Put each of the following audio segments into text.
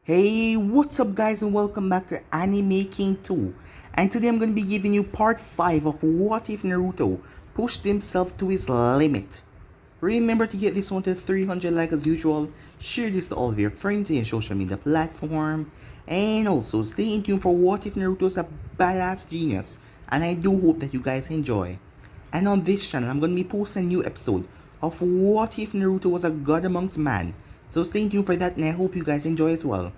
Hey, what's up guys and welcome back to Anime King 2. And today I'm going to be giving you part 5 of What If Naruto Pushed Himself to His Limit. Remember to get this one to 300 likes as usual, share this to all of your friends in your social media platform, and also stay in tune for What If Naruto's a badass genius, and I do hope that you guys enjoy. And on this channel I'm going to be posting a new episode of What If Naruto Was a God Amongst Man. So stay tuned for that and I hope you guys enjoy as well.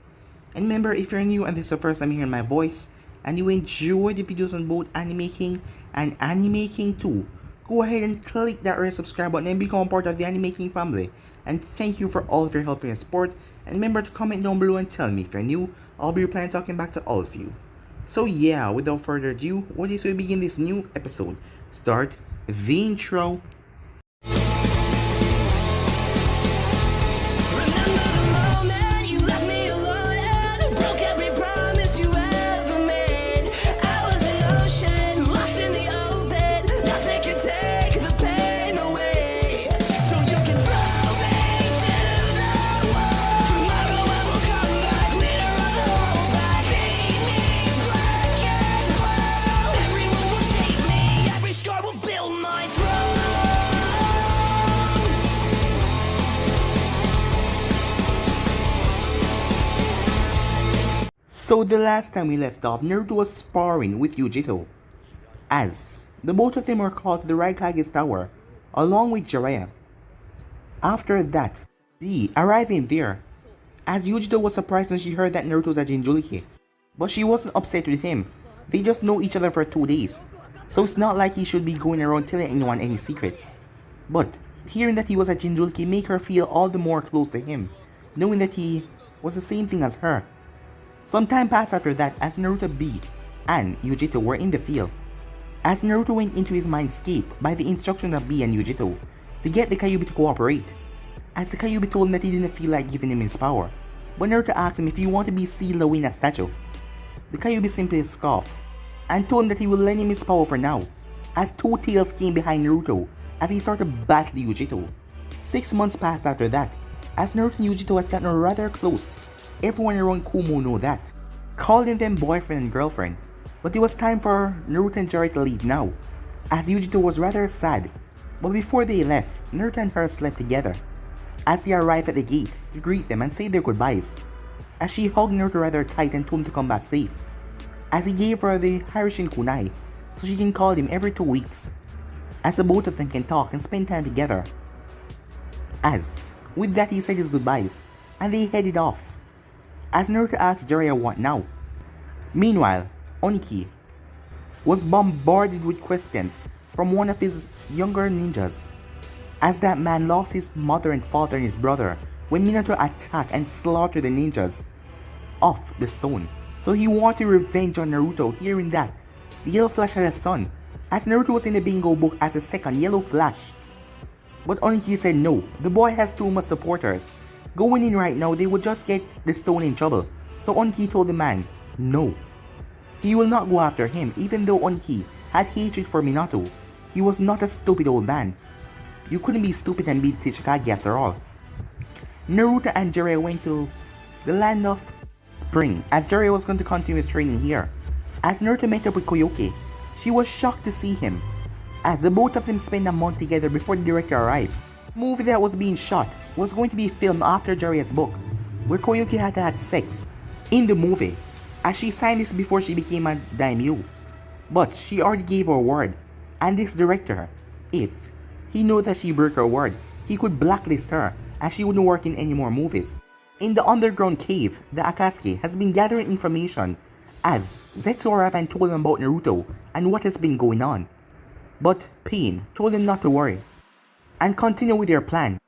And remember, if you're new and this is the first time hearing my voice and you enjoy the videos on both Anime King and Anime King 2, go ahead and click that red subscribe button and become part of the Anime King family. And thank you for all of your help and support. And remember to comment down below and tell me if you're new. I'll be replying talking back to all of you. So yeah, without further ado, what is we begin this new episode? Start the intro. So the last time we left off, Naruto was sparring with Yujito, as the both of them were called to the Raikage's tower, along with Jiraiya. After that, they arriving there, as Yujito was surprised when she heard that Naruto was a Jinchuriki, but she wasn't upset with him. They just know each other for 2 days, so it's not like he should be going around telling anyone any secrets. But hearing that he was a Jinchuriki made her feel all the more close to him, knowing that he was the same thing as her. Some time passed after that as Naruto B and Yujito were in the field, as Naruto went into his mindscape by the instruction of B and Yujito to get the Kyuubi to cooperate, as the Kyuubi told him that he didn't feel like giving him his power, but Naruto asked him if he wanted to be sealed in a statue. The Kyuubi simply scoffed and told him that he would lend him his power for now, as two tails came behind Naruto as he started to battle Yujito. 6 months passed after that, as Naruto and Yujito has gotten rather close. Everyone around Kumo knew that, calling them boyfriend and girlfriend, but it was time for Naruto and Jiraiya to leave now, as Yujito was rather sad. But before they left, Naruto and her slept together, as they arrived at the gate to greet them and say their goodbyes, as she hugged Naruto rather tight and told him to come back safe, as he gave her the Harishin Kunai so she can call him every 2 weeks, as the both of them can talk and spend time together. As with that he said his goodbyes and they headed off, as Naruto asked Jiraiya what now. Meanwhile, Oniki was bombarded with questions from one of his younger ninjas, as that man lost his mother and father and his brother when Minato attacked and slaughtered the ninjas off the stone. So he wanted revenge on Naruto. Hearing that, the Yellow Flash had a son, as Naruto was in the bingo book as the second Yellow Flash. But Oniki said no, the boy has too much supporters. Going in right now, they would just get the stone in trouble. So Oniki told the man, no. He will not go after him, even though Oniki had hatred for Minato. He was not a stupid old man. You couldn't be stupid and beat Tsuchikage after all. Naruto and Jiraiya went to the land of Spring, as Jiraiya was going to continue his training here. As Naruto met up with Koyoke, she was shocked to see him, as the both of them spent a month together before the director arrived. The movie that was being shot was going to be filmed after Jiraiya's book, where Koyoke had sex in the movie, as she signed this before she became a daimyo. But she already gave her word, and this director, if he knew that she broke her word, he could blacklist her as she wouldn't work in any more movies. In the underground cave, the Akatsuki has been gathering information, as Zetsu arrived and told them about Naruto and what has been going on. But Pain told them not to worry and continue with their plan.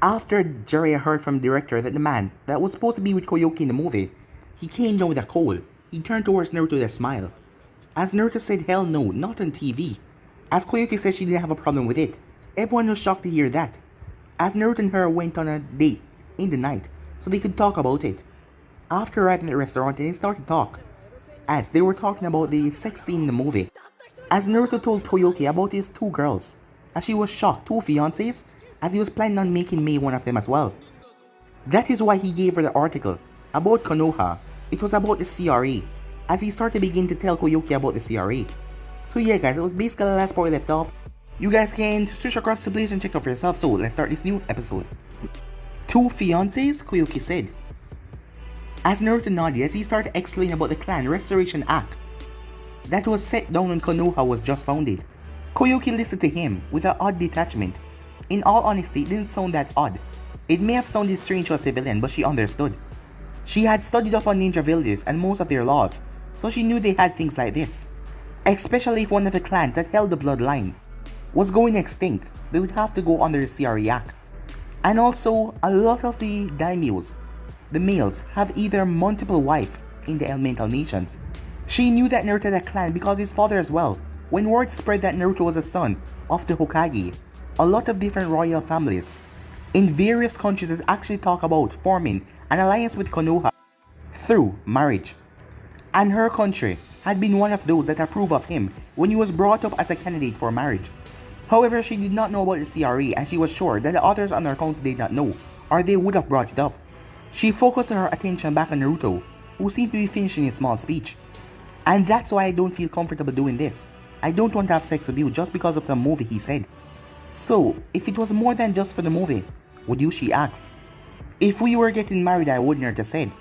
After Jiraiya heard from the director that the man that was supposed to be with Koyoke in the movie, he came down with a cold, he turned towards Naruto with a smile. As Naruto said hell no, not on TV. As Koyoke said she didn't have a problem with it. Everyone was shocked to hear that, as Naruto and her went on a date in the night so they could talk about it. After arriving at the restaurant, they started to talk, as they were talking about the sex scene in the movie. As Naruto told Koyoke about his 2 girls, as she was shocked, 2 fiancés, as he was planning on making Mei one of them as well. That is why he gave her the article about Konoha, it was about the CRE, as he started to begin to tell Koyuki about the CRE. So yeah guys, it was basically the last part we left off. You guys can switch across the place and check out for yourself, so let's start this new episode. Two fiancés, Koyuki said. As Naruto nodded as he started explaining about the clan Restoration Act that was set down when Konoha was just founded. Koyuki listened to him with an odd detachment. In all honesty, it didn't sound that odd. It may have sounded strange to a civilian, but she understood. She had studied up on ninja villages and most of their laws, so she knew they had things like this. Especially if one of the clans that held the bloodline was going extinct, they would have to go under the CRE Act. And also, a lot of the daimyos, the males, have either multiple wives in the elemental nations. She knew that Naruto had a clan because his father as well. When word spread that Naruto was a son of the Hokage, a lot of different royal families in various countries had actually talked about forming an alliance with Konoha through marriage. And her country had been one of those that approved of him when he was brought up as a candidate for marriage. However, she did not know about the CRE and she was sure that the others on her council did not know, or they would have brought it up. She focused her attention back on Naruto, who seemed to be finishing a small speech. And that's why I don't feel comfortable doing this. I don't want to have sex with you just because of the movie, he said. So, if it was more than just for the movie, would you, she asked. If we were getting married, I would, Naruto said.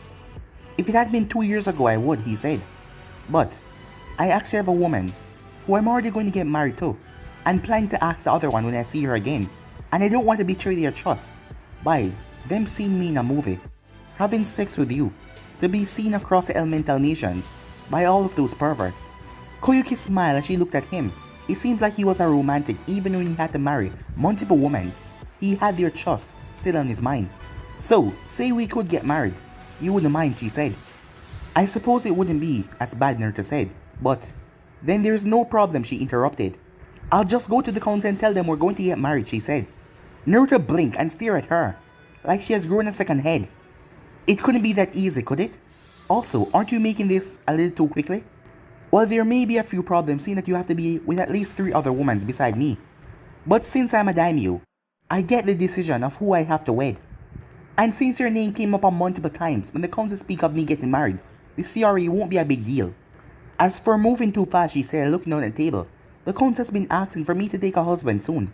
If it had been 2 years ago, I would, he said. But, I actually have a woman who I'm already going to get married to, and plan to ask the other one when I see her again, and I don't want to betray their trust by them seeing me in a movie, having sex with you, to be seen across the elemental nations by all of those perverts. Koyuki smiled as she looked at him. It seemed like he was a romantic even when he had to marry multiple women. He had their trust still on his mind. So, say we could get married. You wouldn't mind, she said. I suppose it wouldn't be as bad, Naruto said. But, then there's no problem, she interrupted. I'll just go to the council and tell them we're going to get married, she said. Naruto blinked and stared at her, like she has grown a second head. It couldn't be that easy, could it? Also, aren't you making this a little too quickly? Well, there may be a few problems seeing that you have to be with at least 3 other women beside me. But since I'm a daimyo, I get the decision of who I have to wed. And since your name came up on multiple times when the council speak of me getting married, the CRE won't be a big deal. As for moving too fast, she said, looking down at the table, the council has been asking for me to take a husband soon.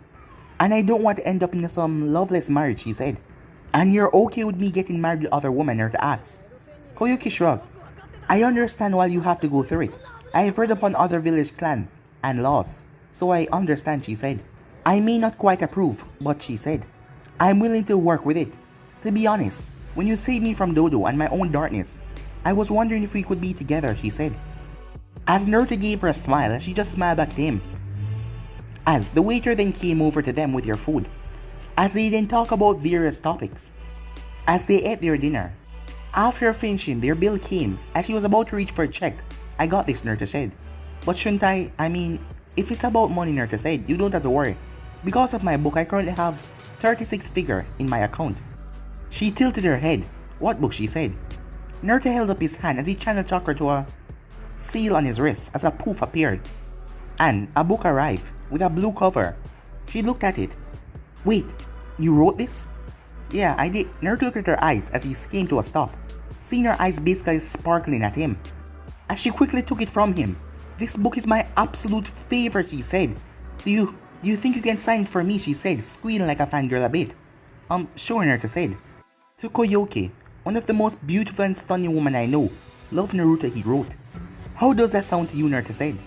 And I don't want to end up in some loveless marriage, she said. And you're okay with me getting married with other women, Naruto asked. Koyuki shrugged. I understand why you have to go through it. I have read upon other village clan and laws, so I understand, she said. I may not quite approve, but she said, I'm willing to work with it. To be honest, when you saved me from Dodo and my own darkness, I was wondering if we could be together, she said. As Naruto gave her a smile, she just smiled back to him. As the waiter then came over to them with their food, as they then talked about various topics. As they ate their dinner, after finishing, their bill came. As she was about to reach for a check, I got this, Naruto said. But shouldn't I mean, if it's about money, Naruto said, you don't have to worry. Because of my book, I currently have 36 figure in my account. She tilted her head. What book, she said. Naruto held up his hand as he channeled chakra to a seal on his wrist as a poof appeared. And a book arrived with a blue cover. She looked at it. Wait, you wrote this? Yeah, I did. Naruto looked at her eyes as he came to a stop, seeing her eyes basically sparkling at him. As she quickly took it from him. This book is my absolute favorite, she said. Do you think you can sign it for me, she said, squealing like a fangirl a bit. Sure, Naruto said. To Koyuki, one of the most beautiful and stunning women I know, love Naruto, he wrote. How does that sound to you, Naruto said,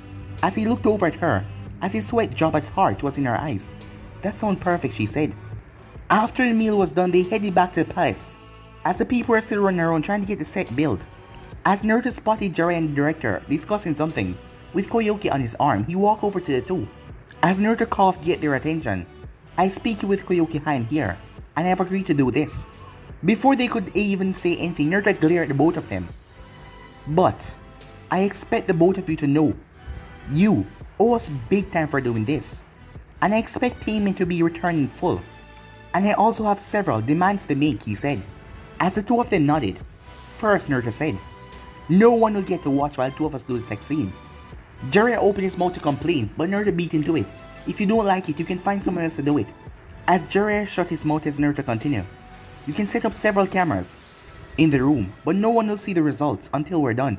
as he looked over at her, as his sweat dropped as hard was in her eyes. That sounds perfect, she said. After the meal was done, they headed back to the palace, as the people were still running around trying to get the set built. As Naruto spotted Jiraiya and the director discussing something, with Koyuki on his arm, he walked over to the two. As Naruto coughed to get their attention, I speak with Koyuki Heim here, and I have agreed to do this. Before they could even say anything, Naruto glared at the both of them. But, I expect the both of you to know, you owe us big time for doing this, and I expect payment to be returned in full. And I also have several demands to make, he said. As the two of them nodded. First, Naruto said, no one will get to watch while two of us do the sex scene. Jiraiya opened his mouth to complain, but Naruto beat him to it. If you don't like it, you can find someone else to do it. As Jiraiya shut his mouth as Naruto continued, you can set up several cameras. in the room, but no one will see the results until we're done.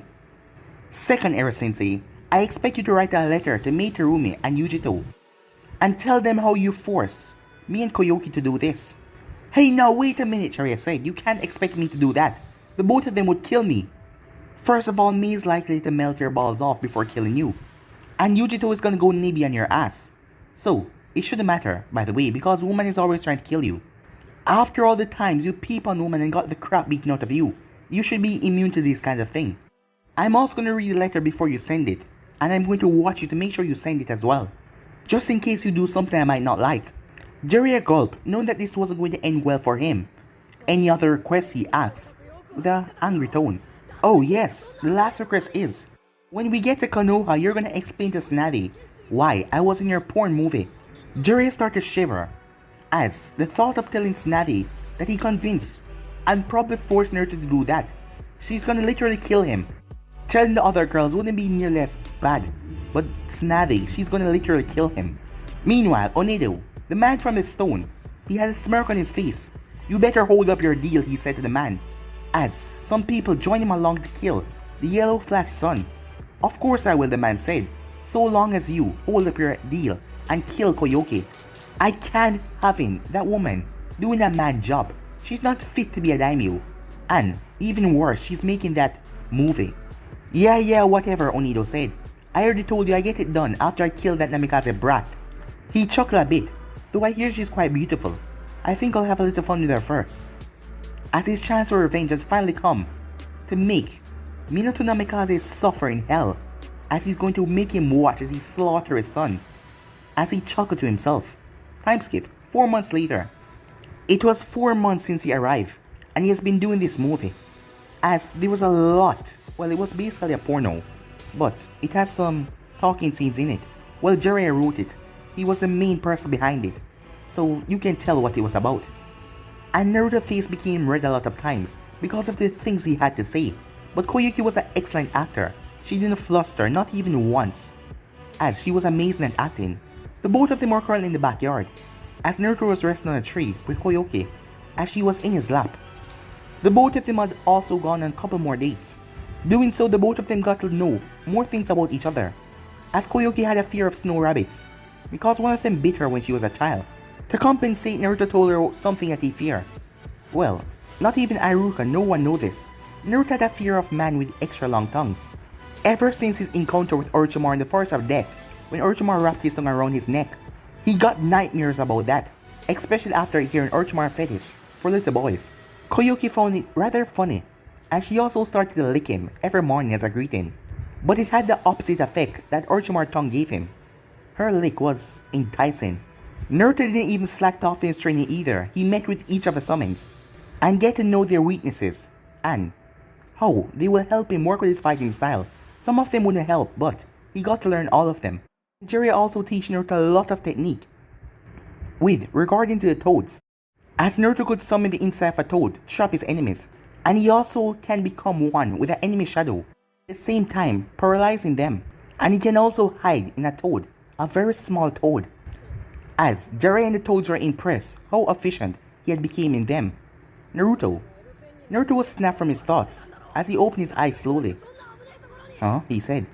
Second error, Sensei, I expect you to write a letter to Mei Terumi and Yujito and tell them how you force me and Koyoki to do this. Hey, now wait a minute, Jiraiya said. You can't expect me to do that. The both of them would kill me. First of all, Mei is likely to melt your balls off before killing you. And Yujito is gonna go nibby on your ass. So, it shouldn't matter, by the way, because woman is always trying to kill you. After all the times you peep on woman and got the crap beaten out of you, you should be immune to this kind of thing. I'm also gonna read the letter before you send it, and I'm going to watch you to make sure you send it as well. Just in case you do something I might not like. Jiraiya gulped, knowing that this wasn't going to end well for him. Any other requests, he asked, with an angry tone. Oh yes, the last request is, when we get to Konoha, you're gonna explain to Snavi why I was in your porn movie. Jiraiya started to shiver, as the thought of telling Snavi that he convinced and probably forced Naruto to do that. She's gonna literally kill him. Telling the other girls wouldn't be nearly as bad, but Snavi, she's gonna literally kill him. Meanwhile, Onedo, the man from the stone, he had a smirk on his face. You better hold up your deal, he said to the man, as some people joined him along to kill the yellow flash son. Of course I will, the man said, so long as you hold up your deal and kill Koyoki. I can't have that woman doing a man job. She's not fit to be a daimyo. And even worse, she's making that movie. Yeah, whatever, Onido said. I already told you I get it done after I kill that Namikaze brat. He chuckled a bit, though I hear she's quite beautiful. I think I'll have a little fun with her first. As his chance for revenge has finally come to make Minato Namikaze suffer in hell, as he's going to make him watch as he slaughters his son. As he chuckled to himself. Time skip, 4 months later. It was 4 months since he arrived, and he has been doing this movie. As there was a lot, well, it was basically a porno, but it has some talking scenes in it. Well, Jiraiya wrote it. He was the main person behind it, so you can tell what it was about. And Naruto's face became red a lot of times because of the things he had to say. But Koyuki was an excellent actor. She didn't fluster, not even once, as she was amazing at acting. The both of them were currently in the backyard, as Naruto was resting on a tree with Koyoki, as she was in his lap. The both of them had also gone on a couple more dates. Doing so, the both of them got to know more things about each other, as Koyoki had a fear of snow rabbits, because one of them bit her when she was a child. To compensate, Naruto told her something that he feared. Well, not even Iruka, no one knew this. Naruto had a fear of man with extra long tongues. Ever since his encounter with Orochimaru in the Forest of Death, when Orochimaru wrapped his tongue around his neck, he got nightmares about that, especially after hearing Orochimaru fetish for little boys. Koyuki found it rather funny, as she also started to lick him every morning as a greeting. But it had the opposite effect that Orochimaru's tongue gave him. Her lick was enticing. Naruto didn't even slack off in his training either. He met with each of the summons and get to know their weaknesses and how they will help him work with his fighting style. Some of them wouldn't help, but he got to learn all of them. Jiraiya also teach Naruto a lot of technique with regarding to the toads, as Naruto could summon the inside of a toad to trap his enemies, and he also can become one with an enemy shadow, at the same time paralyzing them, and he can also hide in a toad, a very small toad. As Jiraiya and the toads were impressed how efficient he had become in them. Naruto was snapped from his thoughts as he opened his eyes slowly. Huh? He said.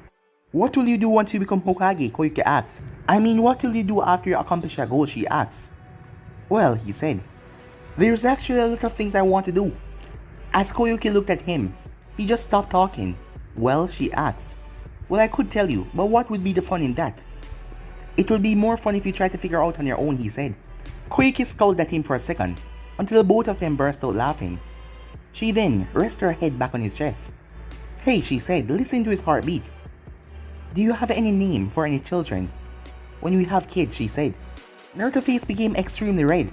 What will you do once you become Hokage? Koyuki asked. I mean, what will you do after you accomplish your goal? She asked. Well, he said, there's actually a lot of things I want to do. As Koyuki looked at him, he just stopped talking. Well, she asked. Well, I could tell you, but what would be the fun in that? It would be more fun if you try to figure out on your own, he said. Koyuki scowled at him for a second, until both of them burst out laughing. She then rested her head back on his chest. Hey, she said, listen to his heartbeat. Do you have any name for any children? When we have kids, she said. Naruto's face became extremely red.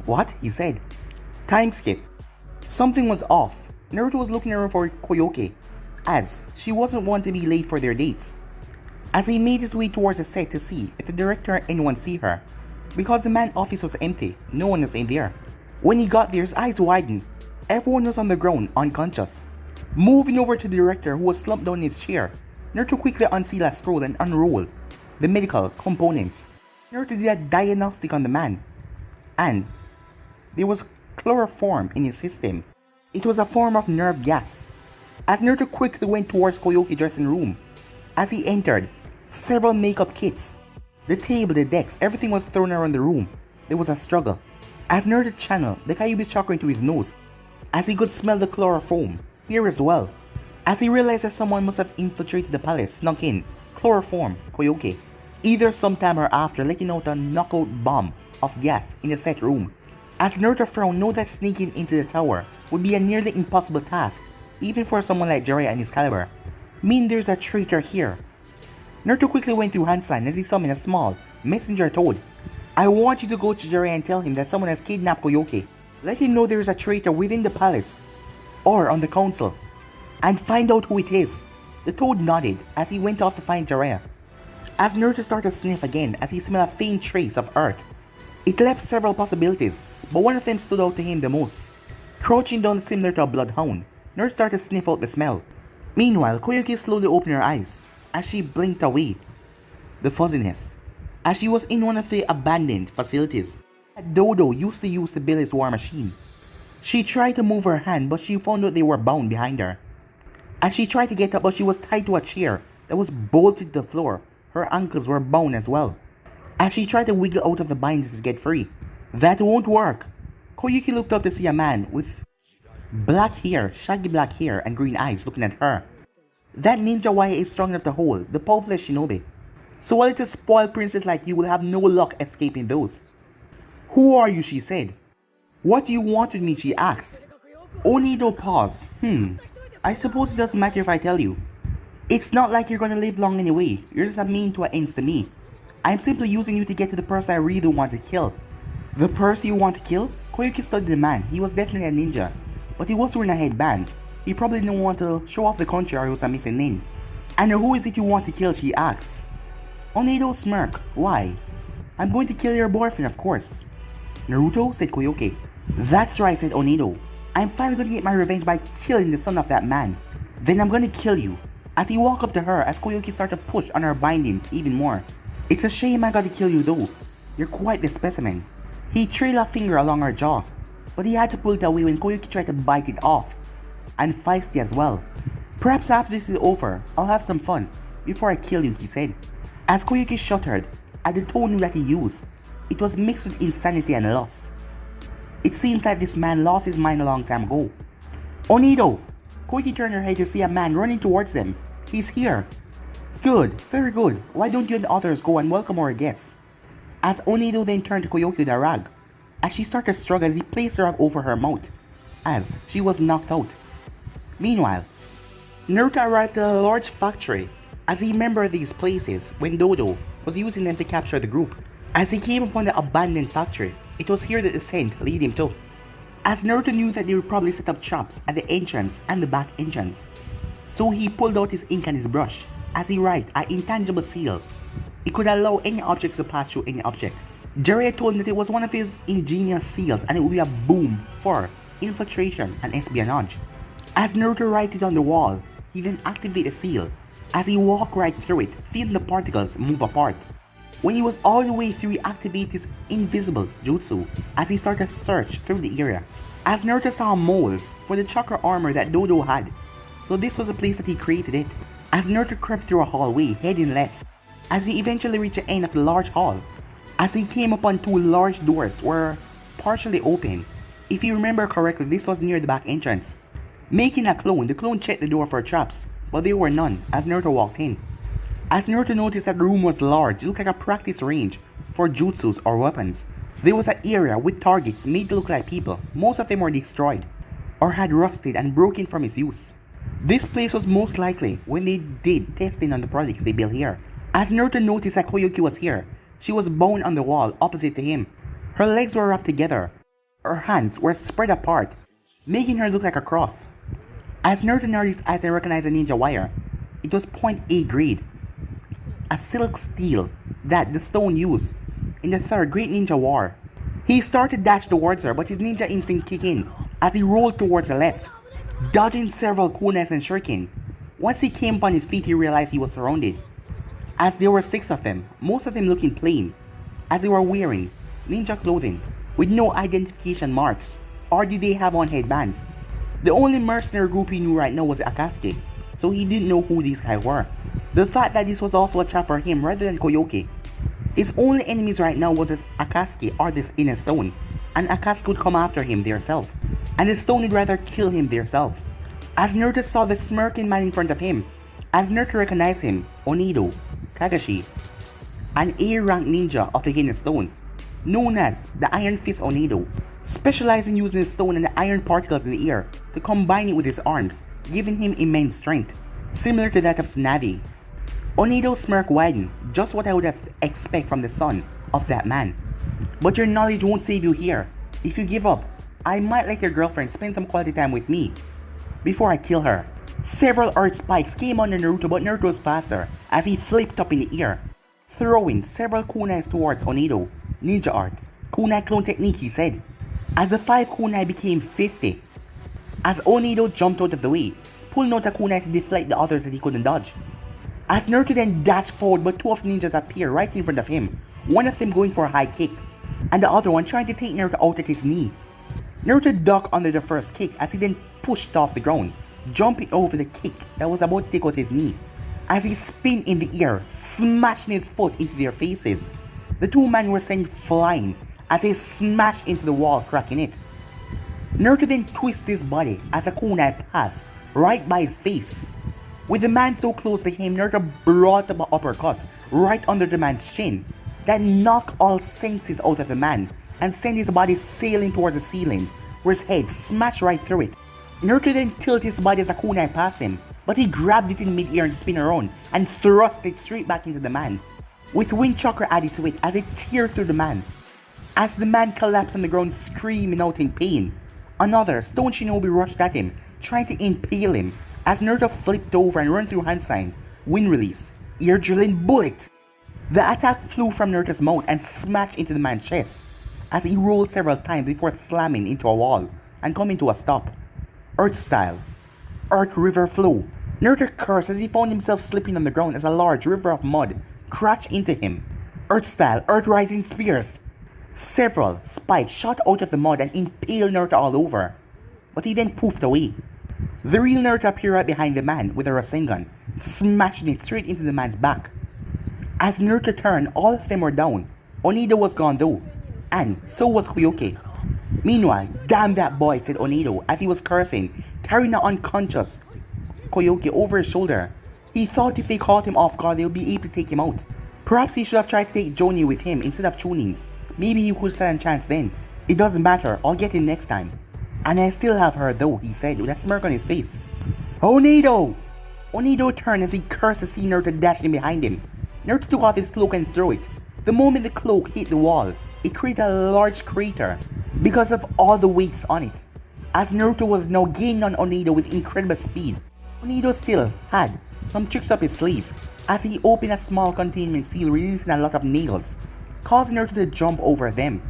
What? He said. Time skip. Something was off. Naruto was looking around for Koyuki, as she wasn't one to be late for their dates. As he made his way towards the set to see if the director or anyone see her, because the man's office was empty, no one was in there. When he got there, his eyes widened. Everyone was on the ground, unconscious. Moving over to the director, who was slumped down in his chair, Naruto quickly unsealed a scroll and unrolled the medical components. Naruto did a diagnostic on the man, and there was chloroform in his system. It was a form of nerve gas. As Naruto quickly went towards Koyuki's dressing room. As he entered, several makeup kits, the table, the decks, everything was thrown around the room. There was a struggle. As Naruto channeled the Kyuubi chakra into his nose, as he could smell the chloroform, here as well. As he realized that someone must have infiltrated the palace, snuck in, chloroform, Koyuki, either sometime or after letting out a knockout bomb of gas in the set room. As Naruto frowned, know that sneaking into the tower would be a nearly impossible task, even for someone like Jiraiya and his caliber. Mean there's a traitor here. Naruto quickly went through hand sign as he summoned a small messenger toad. I want you to go to Jiraiya and tell him that someone has kidnapped Koyuki. Let him know there is a traitor within the palace, or on the council, and find out who it is. The toad nodded as he went off to find Jiraiya. As Naruto started to sniff again as he smelled a faint trace of earth. It left several possibilities, but one of them stood out to him the most. Crouching down similar to a bloodhound, Naruto started to sniff out the smell. Meanwhile, Koyuki slowly opened her eyes as she blinked away the fuzziness, as she was in one of the abandoned facilities that Dodo used to use to build his war machine. She tried to move her hand, but she found out they were bound behind her. As she tried to get up, but she was tied to a chair that was bolted to the floor. Her ankles were bound as well. As she tried to wiggle out of the bindings to get free. That won't work. Koyuki looked up to see a man with black hair, shaggy black hair, and green eyes looking at her. That ninja wire is strong enough to hold the powerful shinobi. So a little spoiled princess like you will have no luck escaping those. Who are you? She said. What do you want with me? She asked. Onido paused. I suppose it doesn't matter if I tell you. It's not like you're gonna live long anyway. You're just a mean to an ends to me. I'm simply using you to get to the person I really want to kill. The person you want to kill? Koyuki studied the man. He was definitely a ninja, but he was wearing a headband. He probably didn't want to show off the country or he was a missing name. And who is it you want to kill? She asked. Onido smirked. Why? I'm going to kill your boyfriend, of course. Naruto? Said Koyuki. That's right, said Onido. I'm finally going to get my revenge by killing the son of that man. Then I'm going to kill you. As he walked up to her, as Koyuki started to push on her bindings even more. It's a shame I got to kill you though. You're quite the specimen. He trailed a finger along her jaw, but he had to pull it away when Koyuki tried to bite it off. And feisty as well. Perhaps after this is over, I'll have some fun before I kill you, he said. As Koyuki shuddered at the tone that he used, it was mixed with insanity and loss. It seems like this man lost his mind a long time ago. Onido! Koyuki turned her head to see a man running towards them. He's here. Good, very good. Why don't you and the others go and welcome our guests? As Onido then turned to Koyuki with a rag, as she started to struggle as he placed the rag over her mouth, as she was knocked out. Meanwhile, Naruto arrived at a large factory as he remembered these places when Dodo was using them to capture the group. As he came upon the abandoned factory, it was here that the scent led him to. As Naruto knew that they would probably set up traps at the entrance and the back entrance, so he pulled out his ink and his brush as he wrote an intangible seal. It could allow any objects to pass through any object. Jiraiya told him that it was one of his ingenious seals and it would be a boom for infiltration and espionage. As Naruto wrote it on the wall, he then activated the seal as he walked right through it, feeling the particles move apart. When he was all the way through, he activated his invisible jutsu as he started to search through the area. As Naruto saw moles for the chakra armor that Dodo had, so this was the place that he created it. As Naruto crept through a hallway, heading left, as he eventually reached the end of the large hall, as he came upon two large doors were partially open. If you remember correctly, this was near the back entrance. Making a clone, the clone checked the door for traps, but there were none as Naruto walked in. As Naruto noticed that the room was large, it looked like a practice range for jutsus or weapons. There was an area with targets made to look like people. Most of them were destroyed or had rusted and broken from its use. This place was most likely when they did testing on the projects they built here. As Naruto noticed that Koyuki was here, she was bound on the wall opposite to him. Her legs were wrapped together. Her hands were spread apart, making her look like a cross. As Naruto narrowed his eyes and recognized a ninja wire, it was point A grade. A silk steel that the stone used in the third Great Ninja War. He started to dash towards her, but his ninja instinct kicked in as he rolled towards the left, dodging several kunais and shuriken. Once he came upon his feet, he realized he was surrounded, as there were 6 of them, most of them looking plain, as they were wearing ninja clothing with no identification marks, or did they have on headbands. The only mercenary group he knew right now was Akatsuki, so he didn't know who these guys were. The thought that this was also a trap for him rather than Koyoki. His only enemies right now was Akatsuki or this in a stone, and Akatsuki would come after him theirself, and the stone would rather kill him theirself. As Naruto saw the smirking man in front of him, as Naruto recognized him, Onido, Kakashi, an A-rank ninja of the Hidden Stone, known as the Iron Fist Onido, specializing in using the stone and the iron particles in the air to combine it with his arms, giving him immense strength, similar to that of Tsunade. Onido's smirk widened, just what I would have expected from the son of that man. But your knowledge won't save you here. If you give up, I might let your girlfriend spend some quality time with me before I kill her. Several earth spikes came under Naruto, but Naruto was faster as he flipped up in the air, throwing several kunais towards Onido. Ninja art, kunai clone technique, he said. As the 5 kunai became 50, as Onido jumped out of the way, pulling out a kunai to deflect the others that he couldn't dodge. As Naruto then dashed forward, but 2 of the ninjas appeared right in front of him, one of them going for a high kick, and the other one trying to take Naruto out at his knee. Naruto ducked under the first kick as he then pushed off the ground, jumping over the kick that was about to take out his knee. As he spun in the air, smashing his foot into their faces. The 2 men were sent flying as they smashed into the wall, cracking it. Naruto then twisted his body as a kunai passed right by his face. With the man so close to him, Naruto brought up an uppercut right under the man's chin that knocked all senses out of the man and sent his body sailing towards the ceiling, where his head smashed right through it. Naruto then tilted his body as a kunai passed him, but he grabbed it in mid-air and spun around and thrust it straight back into the man, with wind chakra added to it as it teared through the man. As the man collapsed on the ground screaming out in pain, another stone shinobi rushed at him, trying to impale him, as Naruto flipped over and ran through hand sign, wind release, ear drilling bullet. The attack flew from Naruto's mouth and smashed into the man's chest, as he rolled several times before slamming into a wall and coming to a stop. Earth style, Earth river flow. Naruto cursed as he found himself slipping on the ground as a large river of mud crashed into him. Earth style, Earth rising spears. Several spikes shot out of the mud and impaled Naruto all over, but he then poofed away. The real Naruto appeared right behind the man with a Rasengan, smashing it straight into the man's back. As Naruto turned, all of them were down. Onido was gone though, and so was Koyoki. Meanwhile, damn that boy, said Onido as he was cursing, carrying the unconscious Koyoki over his shoulder. He thought if they caught him off guard, they would be able to take him out. Perhaps he should have tried to take Joni with him instead of Chunins. Maybe he would stand a chance then. It doesn't matter, I'll get him next time. And I still have her though, he said with a smirk on his face. Onido! Onido turned as he cursed to see Naruto dashing behind him. Naruto took off his cloak and threw it. The moment the cloak hit the wall, it created a large crater because of all the weights on it. As Naruto was now gaining on Onido with incredible speed, Onido still had some tricks up his sleeve as he opened a small containment seal, releasing a lot of nails, causing Naruto to jump over them.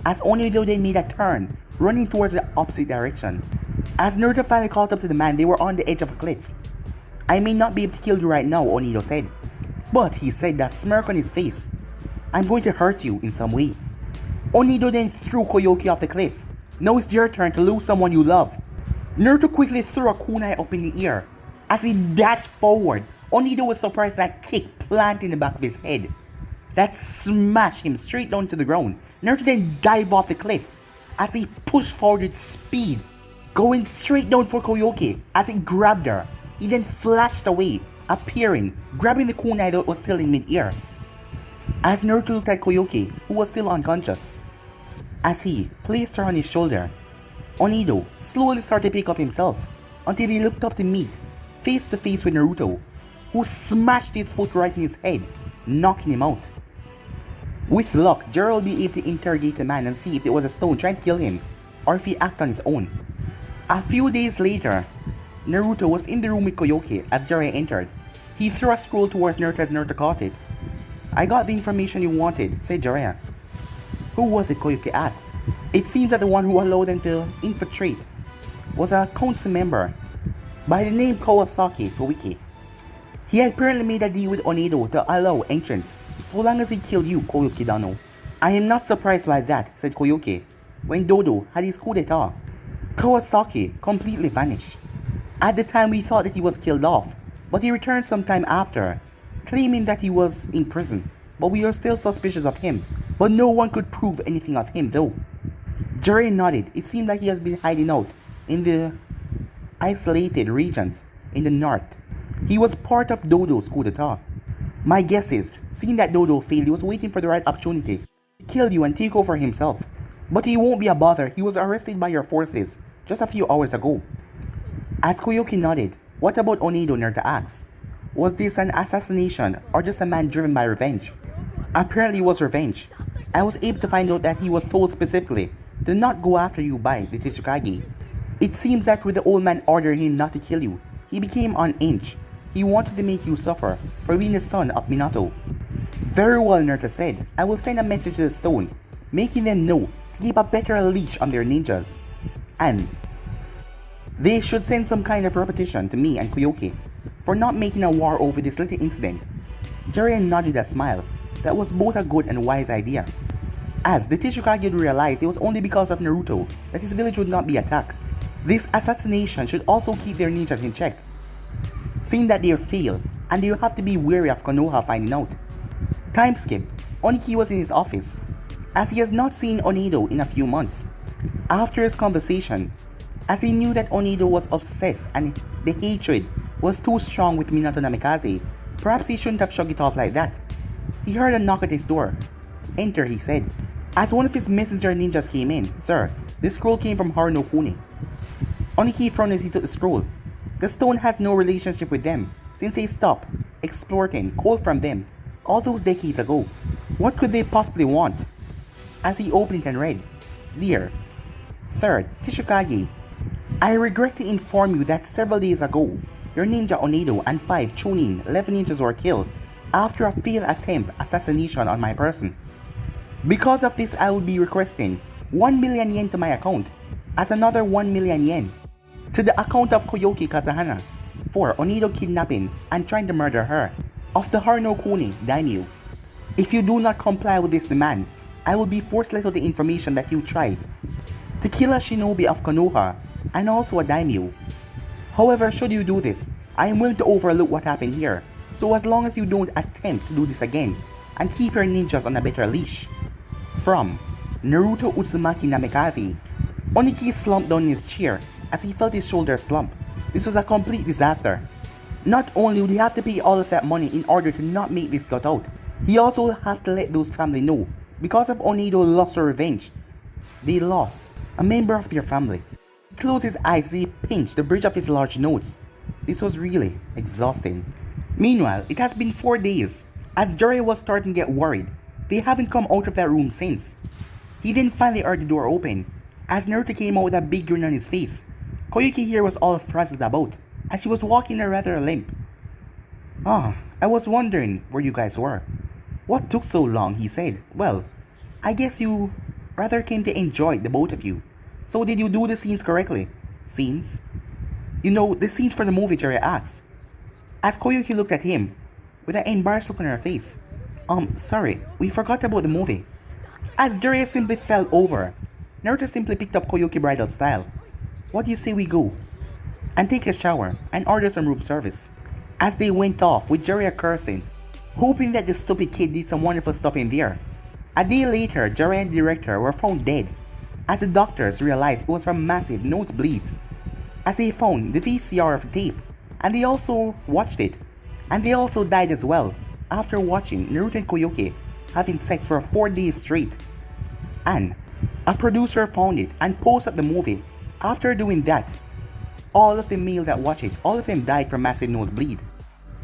As Onido then made a turn, running towards the opposite direction. As Naruto finally caught up to the man, they were on the edge of a cliff. I may not be able to kill you right now, Onido said. But he said, that smirk on his face, I'm going to hurt you in some way. Onido then threw Koyoki off the cliff. Now it's your turn to lose someone you love. Naruto quickly threw a kunai up in the air. As he dashed forward, Onido was surprised that kick planted in the back of his head. That smashed him straight down to the ground. Naruto then dived off the cliff as he pushed forward with speed, going straight down for Koyoki. As he grabbed her, he then flashed away, appearing, grabbing the kunai that was still in mid-air. As Naruto looked at Koyoki, who was still unconscious, as he placed her on his shoulder, Onido slowly started to pick up himself until he looked up to meet face to face with Naruto, who smashed his foot right in his head, knocking him out. With luck, Jiraiya will be able to interrogate the man and see if it was a stone trying to kill him or if he acted on his own. A few days later, Naruto was in the room with Koyoki as Jiraiya entered. He threw a scroll towards Naruto as Naruto caught it. I got the information you wanted, said Jiraiya. Who was it, Koyoki asked. It seems that the one who allowed them to infiltrate was a council member by the name Kawasaki Fuiki. He had apparently made a deal with Onido to allow entrance, so long as he killed you, Koyoki Dano. I am not surprised by that, said Koyoki, when Dodo had his coup d'etat. Kawasaki completely vanished. At the time we thought that he was killed off, but he returned sometime after, claiming that he was in prison, but we are still suspicious of him, but no one could prove anything of him though. Jiraiya nodded. It seemed like he has been hiding out in the isolated regions in the north. He was part of Dodo's coup d'etat. My guess is, seeing that Dodo failed, he was waiting for the right opportunity to kill you and take over himself. But he won't be a bother. He was arrested by your forces just a few hours ago. As Koyuki nodded, what about Onedo? Naruto asked. Was this an assassination or just a man driven by revenge? Apparently it was revenge. I was able to find out that he was told specifically to not go after you by the Tsuchikage. It seems that with the old man ordering him not to kill you, he became unhinged. He wanted to make you suffer for being the son of Minato. Very well, Naruto said. I will send a message to the stone, making them know to keep a better leash on their ninjas. And they should send some kind of repetition to me and Koyuki for not making a war over this little incident. Jiraiya nodded a smile. That was both a good and wise idea. As the Tsuchikage realized it was only because of Naruto that his village would not be attacked. This assassination should also keep their ninjas in check. Seeing that they fail, and they will have to be wary of Konoha finding out. Time skip. Oniki was in his office, as he has not seen Onedo in a few months. After his conversation, as he knew that Onedo was obsessed and the hatred was too strong with Minato Namikaze, perhaps he shouldn't have shrugged it off like that. He heard a knock at his door. Enter, he said. As one of his messenger ninjas came in, Sir, this scroll came from Haru no Kuni. Oniki frowned as he took the scroll. The stone has no relationship with them, since they stopped exploiting coal from them all those decades ago. What could they possibly want? As he opened it and read, Dear Third Tsuchikage, I regret to inform you that several days ago, your ninja Onedo and 5 Chunin 11 ninjas were killed after a failed attempt assassination on my person. Because of this, I will be requesting 1 million yen to my account, as another 1 million yen to the account of Koyuki Kazahana for Onedo kidnapping and trying to murder her of the Haru no Kuni daimyo. If you do not comply with this demand, I will be forced to let out the information that you tried to kill a shinobi of Konoha and also a daimyo. However, should you do this, I am willing to overlook what happened here, so as long as you don't attempt to do this again and keep your ninjas on a better leash. From Naruto Uzumaki Namikaze. Oniki slumped down in his chair as he felt his shoulder slump. This was a complete disaster. Not only would he have to pay all of that money in order to not make this cut out, he also have to let those family know because of Onedo's lust for revenge. They lost a member of their family. He closed his eyes as he pinched the bridge of his large nose. This was really exhausting. Meanwhile, it has been 4 days. As Jiraiya was starting to get worried, they haven't come out of that room since. He then finally heard the door open, as Naruto came out with a big grin on his face. Koyuki here was all frazzled about, as she was walking a rather limp. I was wondering where you guys were. What took so long, he said. Well, I guess you rather came to enjoy the both of you. So did you do the scenes correctly? Scenes? You know, the scenes for the movie, Jiraiya asked. As Koyuki looked at him, with an embarrassed look on her face. Sorry, we forgot about the movie. As Jiraiya simply fell over, Naruto simply picked up Koyuki bridal style. What do you say we go and take a shower and order some room service? As they went off with Jiraiya cursing, hoping that the stupid kid did some wonderful stuff in there. A day later, Jiraiya and the director were found dead, as the doctors realized it was from massive nosebleeds. As they found the VCR of the tape, and they also watched it, and they also died as well after watching Naruto and Koyuki having sex for 4 days straight. And a producer found it and posted the movie. After doing that, all of the male that watched it, all of them died from massive nosebleed.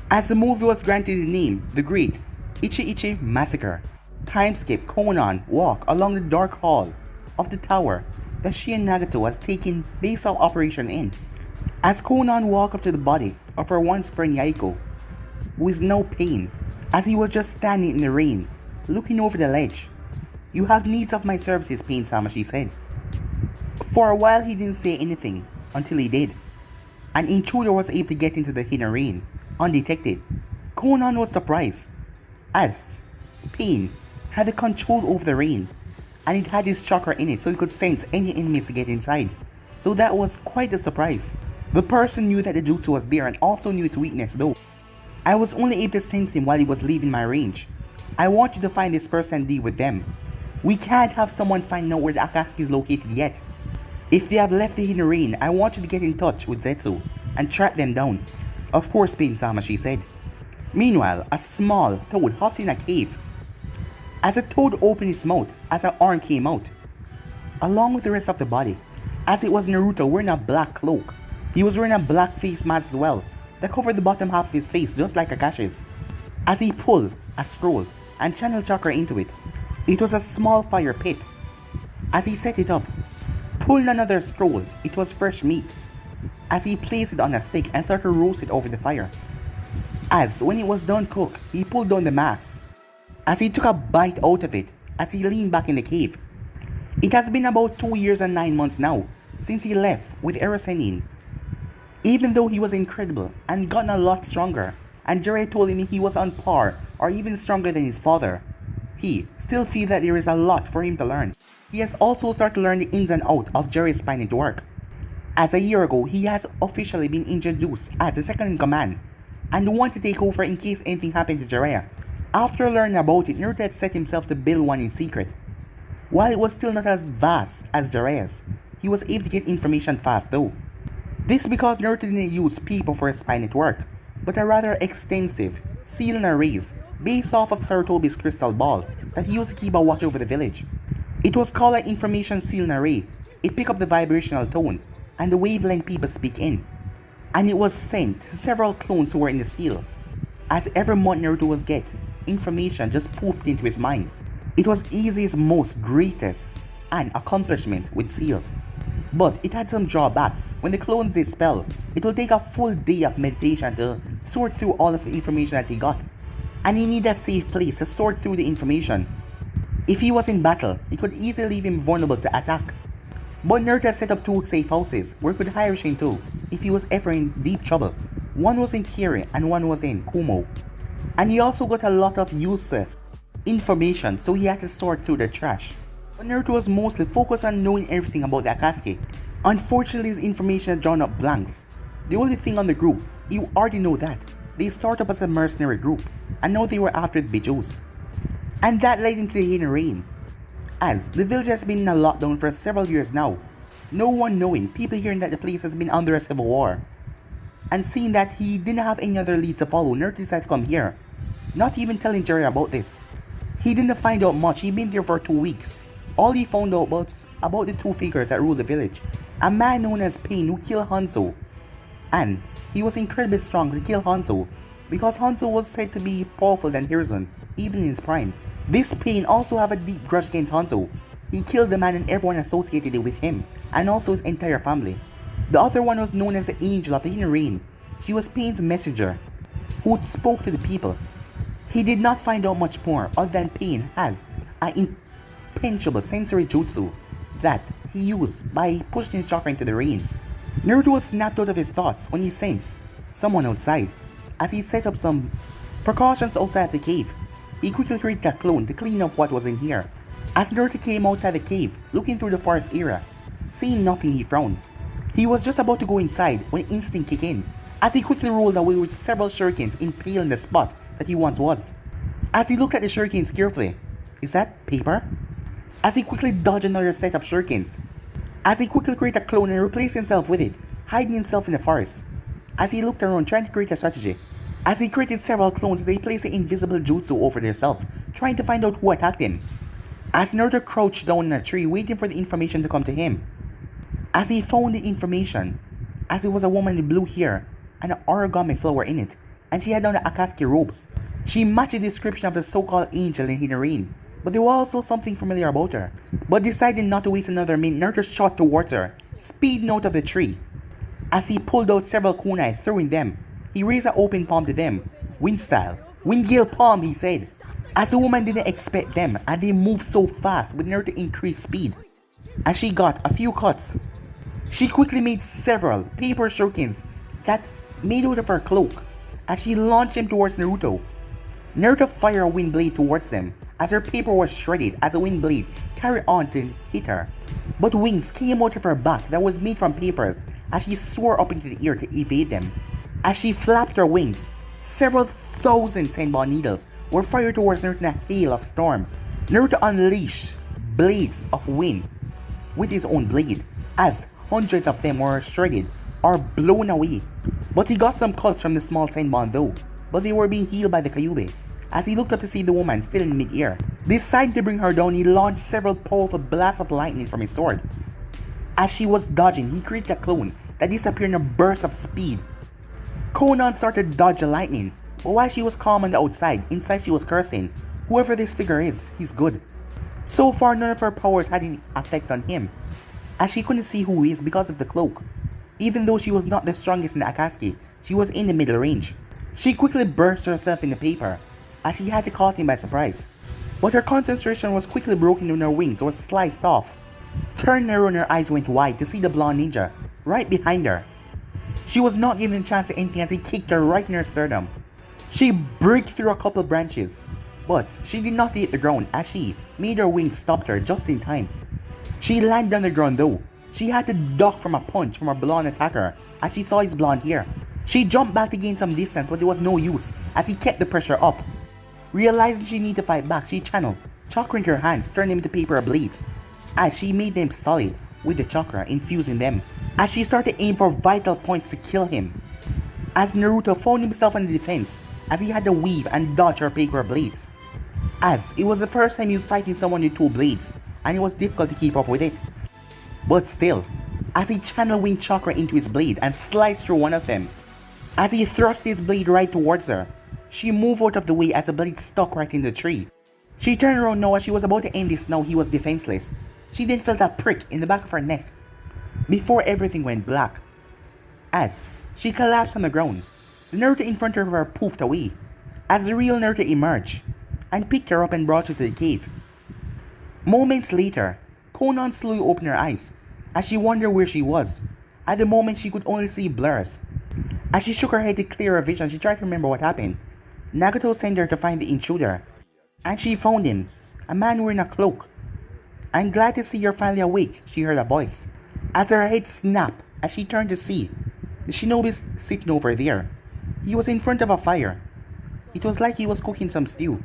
As the movie was granted the name, The Great Ichi Ichi Massacre, time skip Conan walk along the dark hall of the tower that she and Nagato has taken base of operation in. As Conan walked up to the body of her once friend Yaiko, who is now pain, as he was just standing in the rain, looking over the ledge. You have needs of my services, Pain-sama, she said. For a while he didn't say anything, until he did. An intruder was able to get into the hidden rain, undetected. Conan was surprised, as Pain had the control over the rain, and it had his chakra in it so he could sense any enemies to get inside. so that was quite a surprise. The person knew that the jutsu was there and also knew its weakness though. I was only able to sense him while he was leaving my range. I want you to find this person and deal with them. We can't have someone find out where the Akatsuki is located yet. If they have left the hidden rain, I want you to get in touch with Zetsu and track them down. Of course, Pain-sama, she said. Meanwhile, a small toad hopped in a cave. As the toad opened its mouth, as an arm came out, along with the rest of the body, as it was Naruto wearing a black cloak. He was wearing a black face mask as well, that covered the bottom half of his face just like Kakashi's. As he pulled a scroll and channeled chakra into it, it was a small fire pit. As he set it up, pulled another scroll, it was fresh meat. As he placed it on a stick and started to roast it over the fire. As when it was done cooked, he pulled down the mask. As he took a bite out of it, as he leaned back in the cave. It has been about 2 years and 9 months now since he left with Erosenin. Even though he was incredible and gotten a lot stronger, and Jiraiya told him he was on par or even stronger than his father, he still feels that there is a lot for him to learn. He has also started to learn the ins and outs of Jiraiya's spine to work. As a year ago, he has officially been introduced as the second in command and the one to take over in case anything happened to Jiraiya. After learning about it, Naruto had set himself to build one in secret. While it was still not as vast as Jiraiya's, he was able to get information fast though. This because Naruto didn't use people for his spy network, but a rather extensive sealed arrays based off of Sarutobi's crystal ball that he used to keep a watch over the village. It was called an information sealed array. It picked up the vibrational tone and the wavelength people speak in, and it was sent to several clones who were in the seal. As every month Naruto was get, information just poofed into his mind. It was easiest, most greatest and accomplishment with seals. But it had some drawbacks. When the clones dispel, it will take a full day of meditation to sort through all of the information that he got. And he needed a safe place to sort through the information. If he was in battle, it could easily leave him vulnerable to attack. But Naruto set up 2 safe houses where he could hire Shinto if he was ever in deep trouble. One was in Kiri and one was in Kumo. And he also got a lot of useless information, so he had to sort through the trash. But Naruto was mostly focused on knowing everything about the Akatsuki. Unfortunately, his information had drawn up blanks. The only thing on the group, you already know that, they started up as a mercenary group, and now they were after the Bijous. And that led into the hidden rain. As the village has been in a lockdown for several years now, no one knowing, people hearing that the place has been under a civil war. And seeing that he didn't have any other leads to follow, Naruto decided to come here. Not even telling Jiraiya about this. He didn't find out much, he'd been there for 2 weeks. All he found out was about the 2 figures that ruled the village. A man known as Pain who killed Hanzo. And he was incredibly strong to kill Hanzo because Hanzo was said to be powerful than Hiruzen, even in his prime. This Pain also have a deep grudge against Hanzo. He killed the man and everyone associated with him, and also his entire family. The other one was known as the Angel of the Hidden Rain. She was Pain's messenger, who spoke to the people. He did not find out much more other than Pain has an impenetrable sensory jutsu that he used by pushing his chakra into the rain. Naruto was snapped out of his thoughts when he sensed someone outside. As he set up some precautions outside the cave, he quickly created a clone to clean up what was in here. As Naruto came outside the cave, looking through the forest area, seeing nothing, he frowned. He was just about to go inside when instinct kicked in, as he quickly rolled away with several shurikens impaling the spot that he once was. As he looked at the shurikens carefully, is that paper? As he quickly dodged another set of shurikens. As he quickly created a clone and replaced himself with it, hiding himself in the forest. As he looked around trying to create a strategy. As he created several clones, they placed the invisible jutsu over themselves, trying to find out who attacked him. As Naruto crouched down in a tree waiting for the information to come to him. As he found the information, as it was a woman with blue hair and an origami flower in it, and she had on the Akatsuki robe. She matched the description of the so-called angel in Hidden Rain, but there was also something familiar about her. But deciding not to waste another minute, Naruto shot towards her, speeding out of the tree. As he pulled out several kunai, throwing them, he raised an open palm to them. Wind style. Wind gale palm, he said. As the woman didn't expect them, and they moved so fast with Naruto increased speed. As she got a few cuts, she quickly made several paper shurikens that made out of her cloak, as she launched them towards Naruto. Naruto fired a wind blade towards them, as her paper was shredded as a wind blade carried on to hit her. But wings came out of her back that was made from papers as she soared up into the air to evade them. As she flapped her wings, several thousand senbon needles were fired towards Naruto in a hail of storm. Naruto unleashed blades of wind with his own blade as hundreds of them were shredded or blown away. But he got some cuts from the small senbon though, but they were being healed by the Kyuubi. As he looked up to see the woman still in mid-air, deciding to bring her down, he launched several powerful blasts of lightning from his sword. As she was dodging, he created a clone that disappeared in a burst of speed. Konan started to dodge the lightning, but while she was calm on the outside, inside she was cursing. Whoever this figure is, he's good. So far, none of her powers had any effect on him, as she couldn't see who he is because of the cloak. Even though she was not the strongest in the Akatsuki, she was in the middle range. She quickly burst herself in the paper, as she had to caught him by surprise. But her concentration was quickly broken when her wings were sliced off. Turning around, her eyes went wide to see the blonde ninja right behind her. She was not given a chance to anything as he kicked her right in her sternum. She broke through a couple branches, but she did not hit the ground as she made her wings stop her just in time. She landed on the ground though. She had to duck from a punch from her blonde attacker as she saw his blonde hair. She jumped back to gain some distance, but it was no use as he kept the pressure up. Realizing she needed to fight back, she channeled chakra into her hands, turning them into paper blades as she made them solid with the chakra, infusing them as she started to aim for vital points to kill him. As Naruto found himself on the defense as he had to weave and dodge her paper blades, as it was the first time he was fighting someone with two blades and it was difficult to keep up with it. But still, as he channeled wind chakra into his blade and sliced through one of them, as he thrust his blade right towards her, she moved out of the way as the blade stuck right in the tree. She turned around now as she was about to end this. Now he was defenseless. She then felt a prick in the back of her neck before everything went black. As she collapsed on the ground, the Naruto in front of her poofed away as the real Naruto emerged and picked her up and brought her to the cave. Moments later, Konan slowly opened her eyes as she wondered where she was. At the moment, she could only see blurs. As she shook her head to clear her vision, she tried to remember what happened. Nagato sent her to find the intruder, and she found him, a man wearing a cloak. "I'm glad to see you're finally awake," she heard a voice. As her head snapped, as she turned to see, the shinobi sitting over there. He was in front of a fire. It was like he was cooking some stew.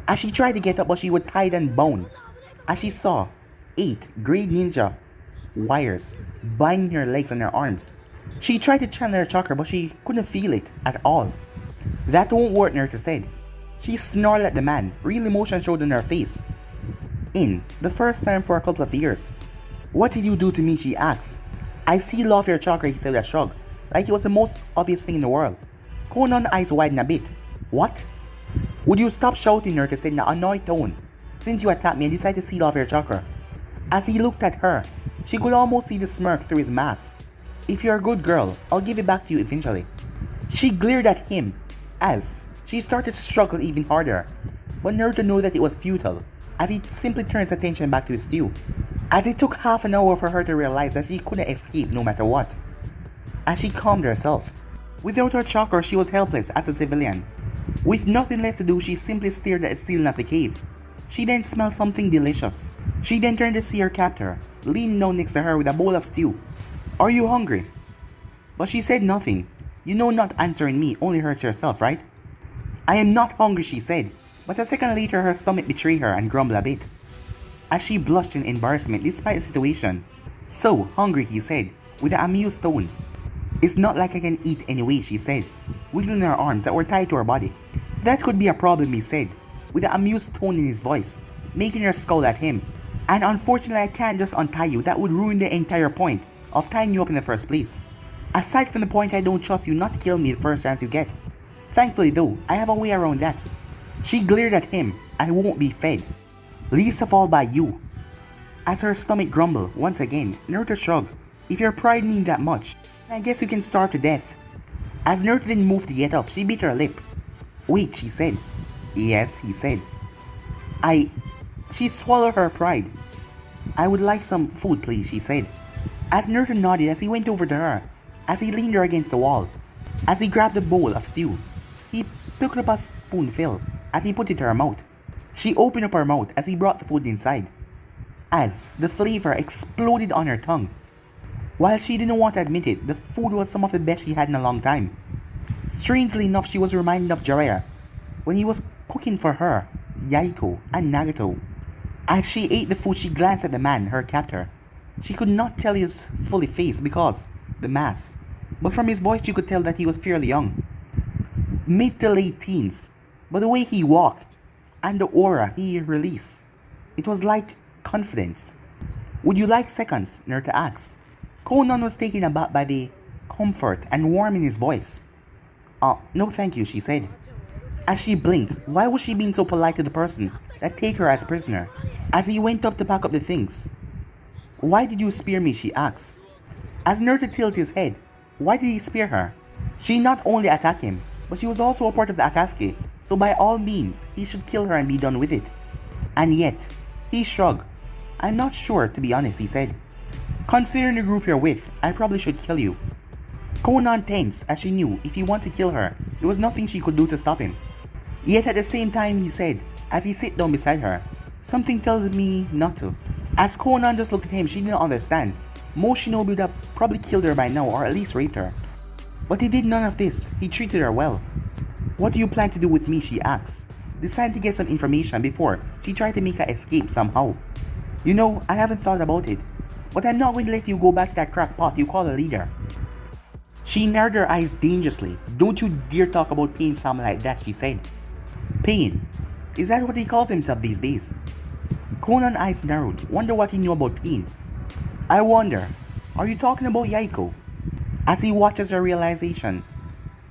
As she tried to get up, but she was tied and bound. As she saw 8 grey ninja wires binding her legs and her arms. She tried to channel her chakra, but she couldn't feel it at all. "That won't work," Naruto said. She snarled at the man, real emotion showed on her face. In the first time for a couple of years. "What did you do to me?" she asked. "I seal off your chakra," he said with a shrug, like it was the most obvious thing in the world. Konan's eyes widened a bit. "What?" "Would you stop shouting?" Naruto said in an annoyed tone. "Since you attacked me, I decided to seal off your chakra." As he looked at her, she could almost see the smirk through his mask. "If you're a good girl, I'll give it back to you eventually." She glared at him as she started to struggle even harder, but Naruto knew that it was futile as he simply turned his attention back to his stew. As it took half an hour for her to realize that she couldn't escape no matter what. As she calmed herself. Without her chakra, she was helpless as a civilian. With nothing left to do, she simply stared at the ceiling of the cave. She then smelled something delicious. She then turned to see her captor, leaning down next to her with a bowl of stew. "Are you hungry?" But she said nothing. "You know not answering me only hurts yourself, right?" "I am not hungry," she said, but a second later her stomach betrayed her and grumbled a bit, as she blushed in embarrassment despite the situation. "So hungry," he said, with an amused tone. "It's not like I can eat anyway," she said, wiggling her arms that were tied to her body. "That could be a problem," he said, with an amused tone in his voice, making her scowl at him. "And unfortunately I can't just untie you, that would ruin the entire point of tying you up in the first place. Aside from the point I don't trust you not to kill me the first chance you get. Thankfully though, I have a way around that." She glared at him. "I won't be fed. Least of all by you." As her stomach grumbled once again, Naruto shrugged. "If your pride means that much, I guess you can starve to death." As Naruto didn't move to get up, she bit her lip. "Wait," she said. "Yes," he said. She swallowed her pride. "I would like some food, please," she said. As Naruto nodded as he went over to her, as he leaned her against the wall. As he grabbed the bowl of stew, he took up a spoonful as he put it to her mouth. She opened up her mouth as he brought the food inside, as the flavor exploded on her tongue. While she didn't want to admit it, the food was some of the best she had in a long time. Strangely enough, she was reminded of Jiraiya when he was cooking for her, Yaiko, and Nagato. As she ate the food, she glanced at the man, her captor. She could not tell his fully face because the mask, but from his voice she could tell that he was fairly young, mid to late teens. But the way he walked and the aura he released, it was like confidence. Would you like seconds? Naruto asked. Konan was taken aback by the comfort and warmth in his voice. No thank you, she said. As she blinked, why was she being so polite to the person that take her as prisoner? As he went up to pack up the things. Why did you spear me? She asked. As Naruto tilted his head, why did he spear her? She not only attacked him, but she was also a part of the Akatsuki, so by all means, he should kill her and be done with it. And yet, he shrugged. I'm not sure, to be honest, he said. Considering the group you're with, I probably should kill you. Konan tensed as she knew if he wanted to kill her, there was nothing she could do to stop him. Yet at the same time, he said, as he sat down beside her, something tells me not to. As Konan just looked at him, she didn't understand. Most shinobi would have probably killed her by now or at least raped her. But he did none of this, he treated her well. What do you plan to do with me? She asked, deciding to get some information before she tried to make her escape somehow. You know, I haven't thought about it, but I'm not going to let you go back to that crackpot you call a leader. She narrowed her eyes dangerously. Don't you dare talk about Pain Sama like that, she said. Pain? Is that what he calls himself these days? Konan's eyes narrowed, wonder what he knew about Pain. I wonder, are you talking about Yaiko? As he watches her realization,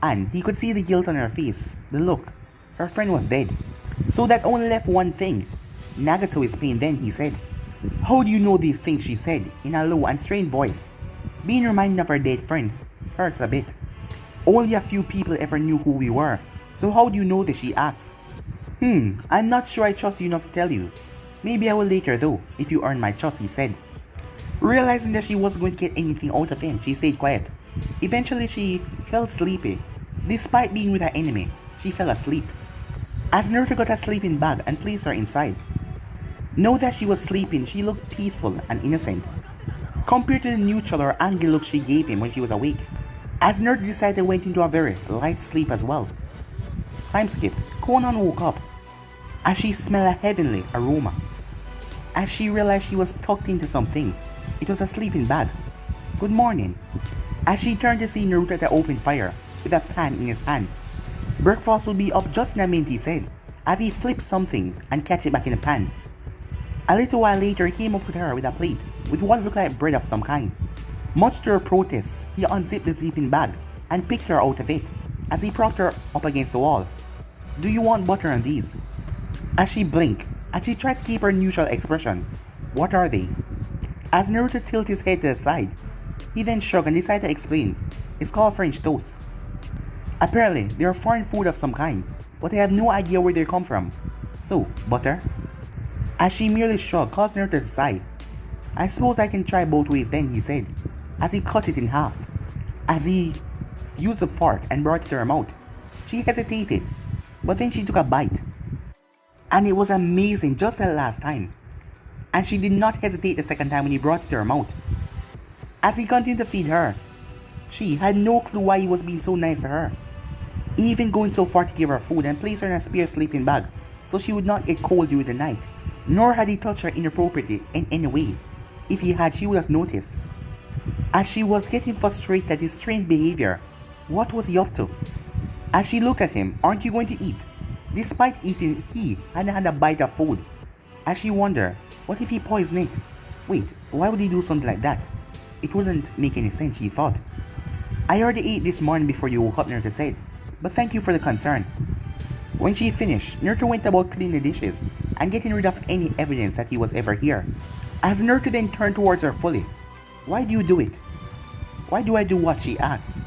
and he could see the guilt on her face, the look. Her friend was dead. So that only left one thing. Nagato is Pain then, he said. How do you know these things, she said, in a low and strained voice. Being reminded of her dead friend hurts a bit. Only a few people ever knew who we were, so how do you know this, she asked. I'm not sure I trust you enough to tell you. Maybe I will later though, if you earn my trust, he said. Realizing that she wasn't going to get anything out of him, she stayed quiet. Eventually she felt sleepy. Despite being with her enemy, she fell asleep. As Naruto got a sleeping bag and placed her inside. Now that she was sleeping, she looked peaceful and innocent, compared to the neutral or angry look she gave him when she was awake. As Naruto decided to went into a very light sleep as well. Time skip, Konan woke up as she smelled a heavenly aroma. As she realized she was tucked into something, it was a sleeping bag. Good morning. As she turned to see Naruto at the open fire with a pan in his hand. Breakfast will be up just in a minute, he said, as he flipped something and catch it back in the pan. A little while later, he came up with her with a plate with what looked like bread of some kind. Much to her protest, he unzipped the sleeping bag and picked her out of it as he propped her up against the wall. Do you want butter on these? As she blinked, as she tried to keep her neutral expression. What are they? As Naruto tilted his head to the side, he then shrugged and decided to explain. It's called French toast. Apparently, they are foreign food of some kind, but I have no idea where they come from. So, butter? As she merely shrugged, caused Naruto to sigh. I suppose I can try both ways then, he said, as he cut it in half. As he used a fork and brought it to her mouth, she hesitated, but then she took a bite. And it was amazing just like last time. And she did not hesitate the second time when he brought it to her mouth. As he continued to feed her, she had no clue why he was being so nice to her. Even going so far to give her food and place her in a spare sleeping bag so she would not get cold during the night. Nor had he touched her inappropriately in any way. If he had, she would have noticed. As she was getting frustrated at his strange behavior, what was he up to? As she looked at him, aren't you going to eat? Despite eating, he hadn't had a bite of food. As she wondered, what if he poisoned it? Wait, why would he do something like that? It wouldn't make any sense, she thought. I already ate this morning before you woke up, Naruto said, but thank you for the concern. When she finished, Naruto went about cleaning the dishes and getting rid of any evidence that he was ever here. As Naruto then turned towards her fully. Why do you do it? Why do I do what? She asks.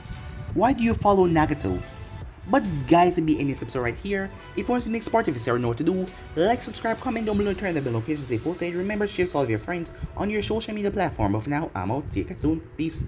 Why do you follow Nagato? But guys, it'll be in this episode right here. If you want to see the next part of this, you know what to do. Like, subscribe, comment down below, and turn the bell notifications they posted. Remember, share to all of your friends on your social media platform. But for now, I'm out. See you guys soon. Peace.